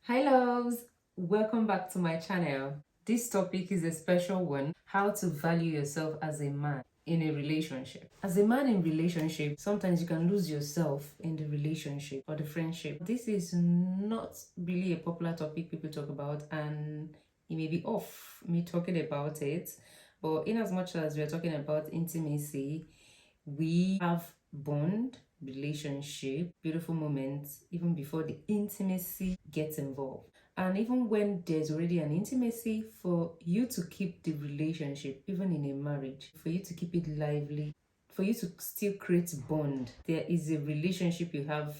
Hi loves, welcome back to my channel. This topic is a special one: how to value yourself as a man in a relationship. As a man in relationship, sometimes you can lose yourself in the relationship or the friendship. This is not really a popular topic people talk about, and it may be off me talking about it, but in as much as we're talking about intimacy, we have bond, relationship, beautiful moments even before the intimacy gets involved. And even when there's already an intimacy, for you to keep the relationship, even in a marriage, for you to keep it lively, for you to still create bond, there is a relationship you have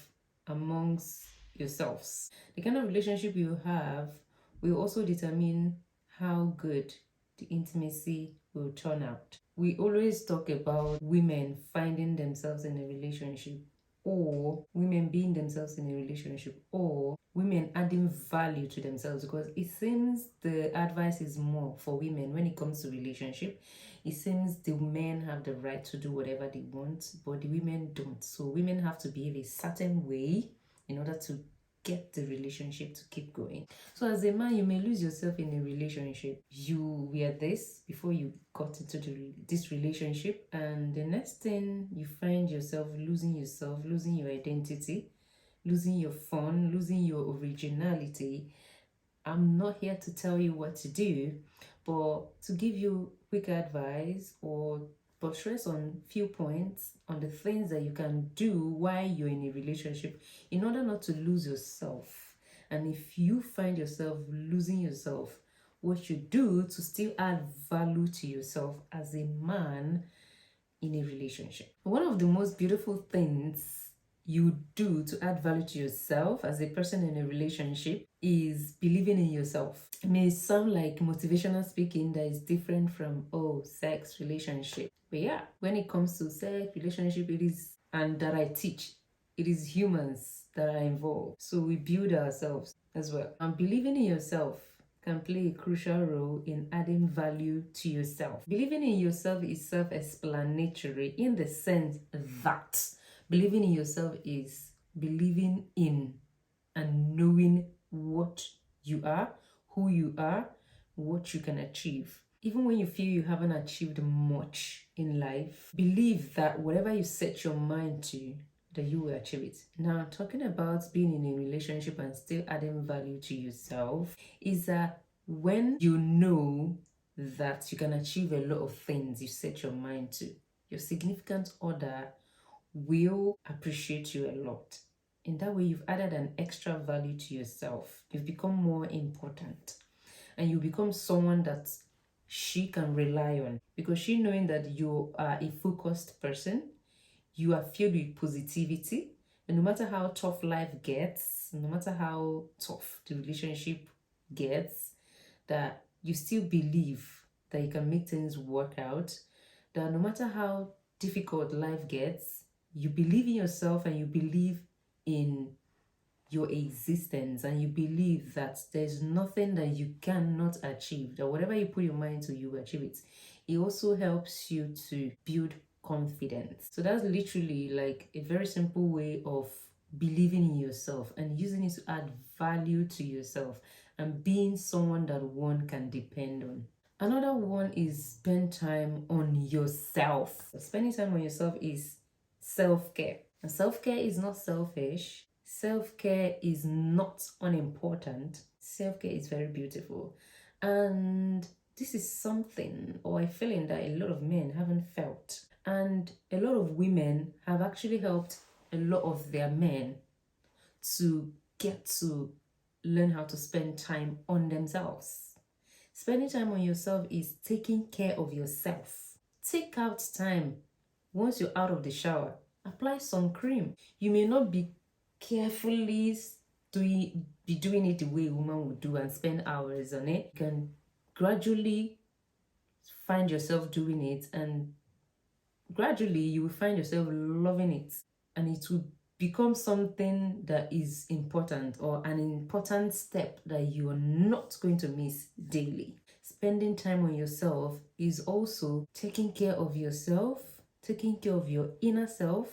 amongst yourselves. The kind of relationship you have will also determine how good the intimacy will turn out. We always talk about women finding themselves in a relationship, or women being themselves in a relationship, or women adding value to themselves, because it seems the advice is more for women when it comes to relationship. It seems the men have the right to do whatever they want, but the women don't. So women have to behave a certain way in order to get the relationship to keep going. So as a man, you may lose yourself in a relationship. You were this before you got into this relationship, and the next thing you find yourself, losing your identity, losing your fun, losing your originality. I'm not here to tell you what to do, but to give you quick advice or stress on few points on the things that you can do while you're in a relationship in order not to lose yourself. And if you find yourself losing yourself, what you do to still add value to yourself as a man in a relationship. One of the most beautiful things you do to add value to yourself as a person in a relationship is believing in yourself. It may sound like motivational speaking that is different from sex, relationship. But yeah, when it comes to sex, relationship, it is, and that I teach, it is humans that are involved. So we build ourselves as well. And believing in yourself can play a crucial role in adding value to yourself. Believing in yourself is self-explanatory in the sense that believing in yourself is believing in and knowing what you are, who you are, what you can achieve. Even when you feel you haven't achieved much in life, believe that whatever you set your mind to, that you will achieve it. Now, talking about being in a relationship and still adding value to yourself is that when you know that you can achieve a lot of things you set your mind to, your significant other will appreciate you a lot. In that way, you've added an extra value to yourself. You've become more important, and you become someone that she can rely on, because she knowing that you are a focused person, you are filled with positivity, and no matter how tough life gets, no matter how tough the relationship gets, that you still believe that you can make things work out, that no matter how difficult life gets, you believe in yourself and you believe in your existence, and you believe that there's nothing that you cannot achieve, that whatever you put your mind to, you will achieve it. It also helps you to build confidence. So that's literally like a very simple way of believing in yourself and using it to add value to yourself and being someone that one can depend on. Another one is spend time on yourself. Spending time on yourself is self-care. And self-care is not selfish. Self-care is not unimportant. Self-care is very beautiful. And this is something or a feeling that a lot of men haven't felt. And a lot of women have actually helped a lot of their men to get to learn how to spend time on themselves. Spending time on yourself is taking care of yourself. Take out time. Once you're out of the shower, apply some cream. You may not be carefully doing it the way a woman would do and spend hours on it. You can gradually find yourself doing it, and gradually you will find yourself loving it, and it will become something that is important, or an important step that you are not going to miss daily. Spending time on yourself is also taking care of yourself, taking care of your inner self,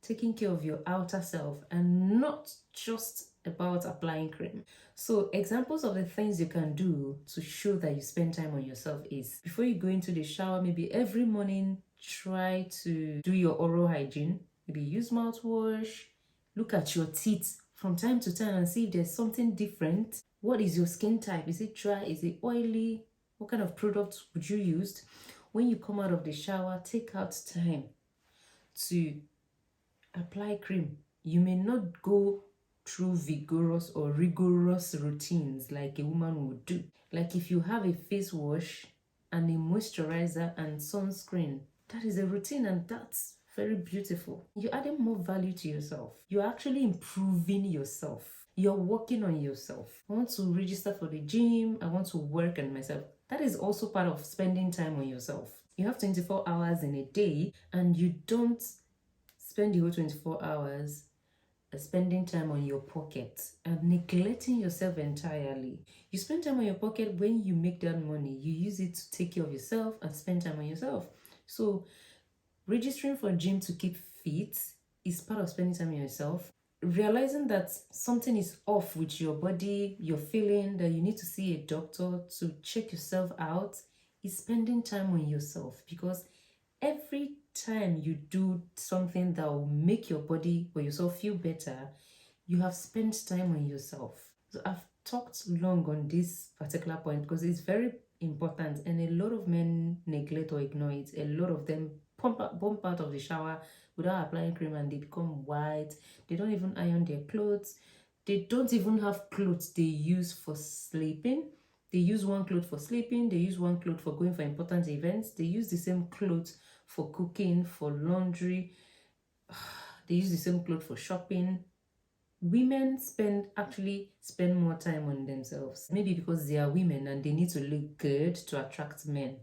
taking care of your outer self, and not just about applying cream. So examples of the things you can do to show that you spend time on yourself is, before you go into the shower, maybe every morning, try to do your oral hygiene. Maybe use mouthwash, look at your teeth from time to time and see if there's something different. What is your skin type? Is it dry? Is it oily? What kind of product would you use? When you come out of the shower, take out time to apply cream. You may not go through vigorous or rigorous routines like a woman would do. Like if you have a face wash and a moisturizer and sunscreen, that is a routine and that's very beautiful. You're adding more value to yourself. You're actually improving yourself. You're working on yourself. I want to register for the gym. I want to work on myself. That is also part of spending time on yourself. You have 24 hours in a day and you don't spend the whole 24 hours spending time on your pocket and neglecting yourself entirely. You spend time on your pocket when you make that money. You use it to take care of yourself and spend time on yourself. So registering for a gym to keep fit is part of spending time on yourself. Realizing that something is off with your body, you're feeling that you need to see a doctor to check yourself out, is spending time on yourself, because every time you do something that will make your body or yourself feel better, you have spent time on yourself. So I've talked long on this particular point because it's very important and a lot of men neglect or ignore it. A lot of them bump out of the shower without applying cream and they become white. They don't even iron their clothes. They don't even have clothes they use for sleeping. They use one cloth for sleeping. They use one cloth for going for important events. They use the same clothes for cooking, for laundry. They use the same clothes for shopping. Women actually spend more time on themselves. Maybe because they are women and they need to look good to attract men.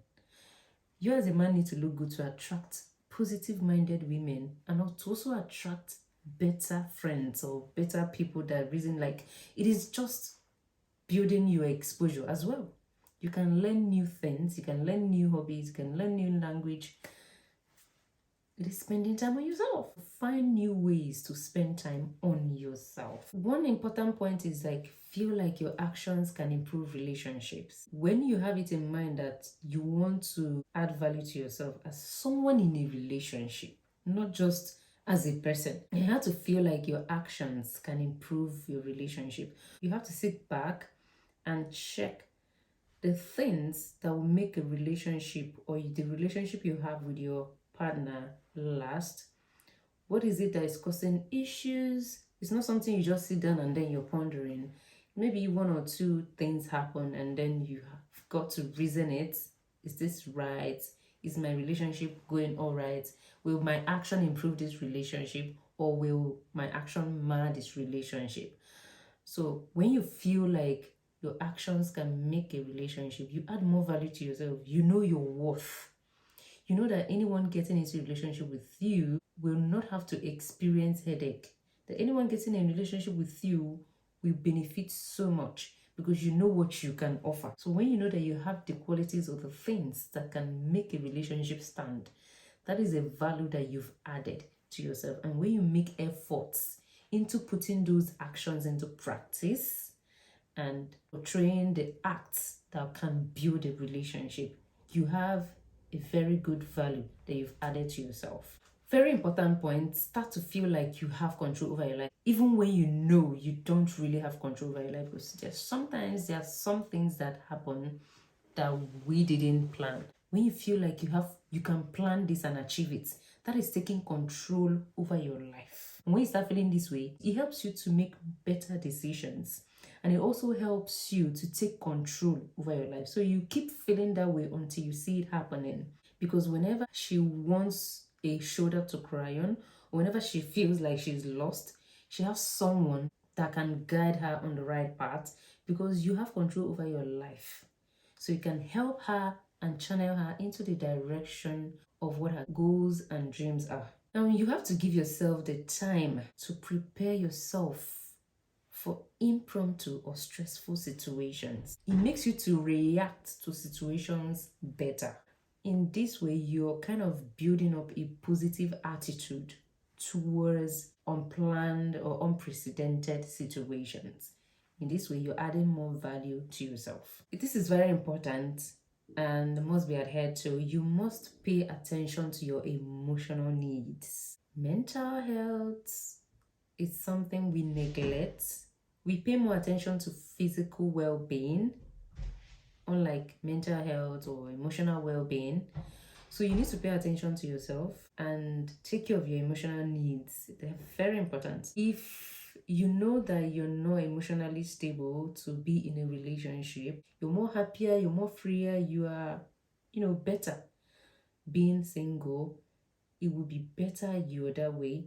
You as a man need to look good to attract positive-minded women and to also attract better friends or better people that reason, like, it is just building your exposure as well. You can learn new things, you can learn new hobbies, you can learn new language. It is spending time on yourself. Find new ways to spend time on yourself. One important point is, like, feel like your actions can improve relationships. When you have it in mind that you want to add value to yourself as someone in a relationship, not just as a person, you have to feel like your actions can improve your relationship. You have to sit back and check the things that will make a relationship or the relationship you have with your partner last. What is it that is causing issues? It's not something you just sit down and then you're pondering. Maybe one or two things happen and then you have got to reason it. Is this right? Is my relationship going all right? Will my action improve this relationship or will my action mar this relationship? So when you feel like your actions can make a relationship, you add more value to yourself. You know your worth. You know that anyone getting into a relationship with you will not have to experience headache. That anyone getting in a relationship with you will benefit so much because you know what you can offer. So when you know that you have the qualities or the things that can make a relationship stand, that is a value that you've added to yourself. And when you make efforts into putting those actions into practice and portraying the acts that can build a relationship, you have a very good value that you've added to yourself. Very important point, start to feel like you have control over your life, even when you know you don't really have control over your life, because sometimes there are some things that happen that we didn't plan. When you feel like you can plan this and achieve it, that is taking control over your life. And when you start feeling this way, it helps you to make better decisions. And it also helps you to take control over your life. So you keep feeling that way until you see it happening. Because whenever she wants a shoulder to cry on, or whenever she feels like she's lost, she has someone that can guide her on the right path, because you have control over your life. So you can help her and channel her into the direction of what her goals and dreams are. Now, you have to give yourself the time to prepare yourself for impromptu or stressful situations. It makes you to react to situations better. In this way, you're kind of building up a positive attitude towards unplanned or unprecedented situations. In this way, you're adding more value to yourself. This is very important and must be adhered to. You must pay attention to your emotional needs. Mental health is something we neglect. We pay more attention to physical well-being, unlike mental health or emotional well-being. So you need to pay attention to yourself and take care of your emotional needs. They're very important. If you know that you're not emotionally stable to be in a relationship, you're more happier, you're more freer, you are, better being single. It would be better you're that way.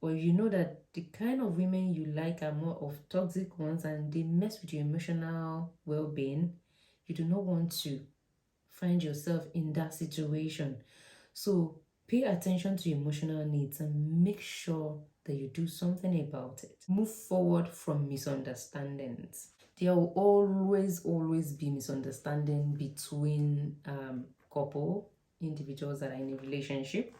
Or you know that the kind of women you like are more of toxic ones and they mess with your emotional well-being, you do not want to find yourself in that situation. So pay attention to your emotional needs and make sure that you do something about it. Move forward from misunderstandings. There will always be misunderstanding between individuals that are in a relationship.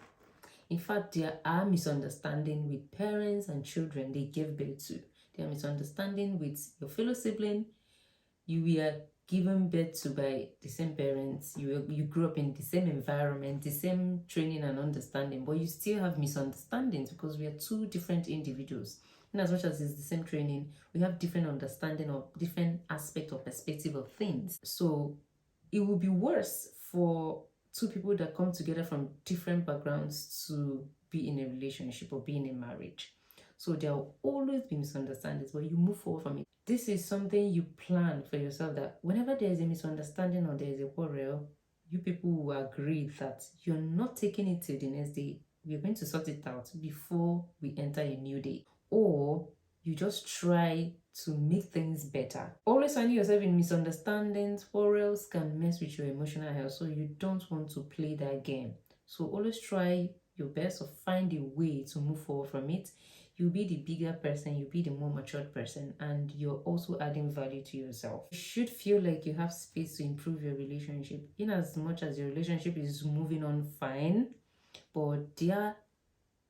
In fact, there are misunderstandings with parents and children they give birth to. There are misunderstandings with your fellow sibling. You were given birth to by the same parents. You grew up in the same environment, the same training and understanding, but you still have misunderstandings because we are two different individuals. And as much as it's the same training, we have different understanding of different aspect or perspective of things. So it would be worse for two people that come together from different backgrounds to be in a relationship or be in a marriage. So there will always be misunderstandings, but you move forward from it. This is something you plan for yourself, that whenever there is a misunderstanding or there is a quarrel, you people will agree that you're not taking it till the next day. We're going to sort it out before we enter a new day. Or you just try to make things better. Always finding yourself in misunderstandings, quarrels can mess with your emotional health, so you don't want to play that game. So always try your best or find a way to move forward from it. You'll be the bigger person, you'll be the more matured person, and you're also adding value to yourself. You should feel like you have space to improve your relationship, in as much as your relationship is moving on fine, but there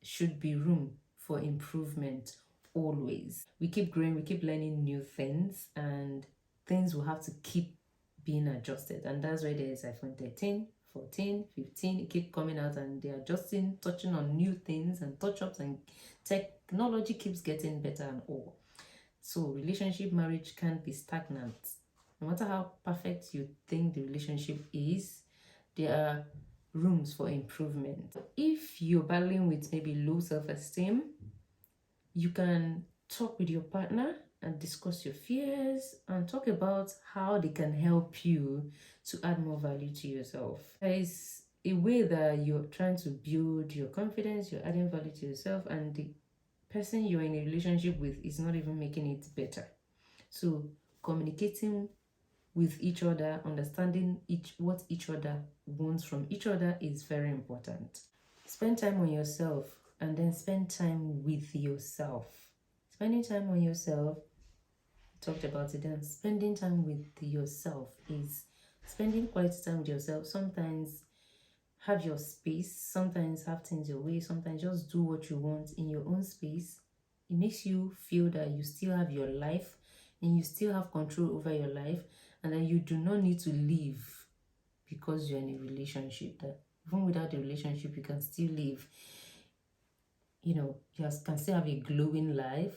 should be room for improvement always. We keep growing, we keep learning new things, and things will have to keep being adjusted. And that's why there is iPhone 13, 14, 15, it keep coming out and they're adjusting, touching on new things and touch-ups, and technology keeps getting better and all. So relationship, marriage can't be stagnant. No matter how perfect you think the relationship is, there are rooms for improvement. If you're battling with maybe low self-esteem, you can talk with your partner and discuss your fears and talk about how they can help you to add more value to yourself. There is a way that you're trying to build your confidence, you're adding value to yourself, and the person you're in a relationship with is not even making it better. So communicating with each other, understanding what each other wants from each other is very important. Spend time on yourself and then spend time with yourself. Spending time on yourself, talked about it, and spending time with yourself is spending quality time with yourself. Sometimes have your space, sometimes have things your way, sometimes just do what you want in your own space. It makes you feel that you still have your life and you still have control over your life, and that you do not need to leave because you're in a relationship. That even without the relationship, you can still live. You can still have a glowing life.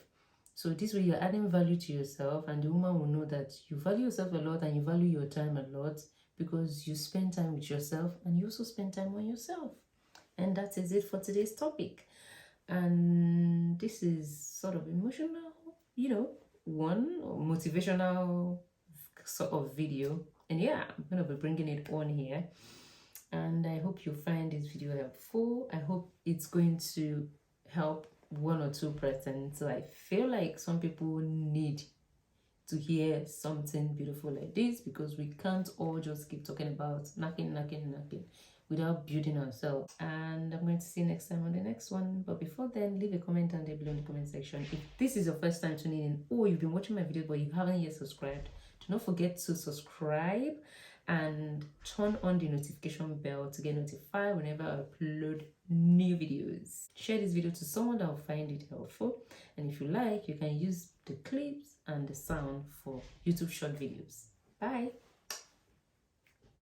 So this way you're adding value to yourself, and the woman will know that you value yourself a lot and you value your time a lot, because you spend time with yourself and you also spend time on yourself. And that is it for today's topic. And this is sort of emotional, one motivational sort of video. And yeah, I'm going to be bringing it on here. And I hope you find this video helpful. I hope it's going to help one or two persons. So I feel like some people need to hear something beautiful like this, because we can't all just keep talking about knocking without building ourselves. And I'm going to see you next time on the next one. But before then, leave a comment down there below in the comment section. If this is your first time tuning in, or you've been watching my video but you haven't yet subscribed, do not forget to subscribe and turn on the notification bell to get notified whenever I upload new videos. Share this video to someone that will find it helpful, and if you like, you can use the clips and the sound for YouTube short videos. Bye.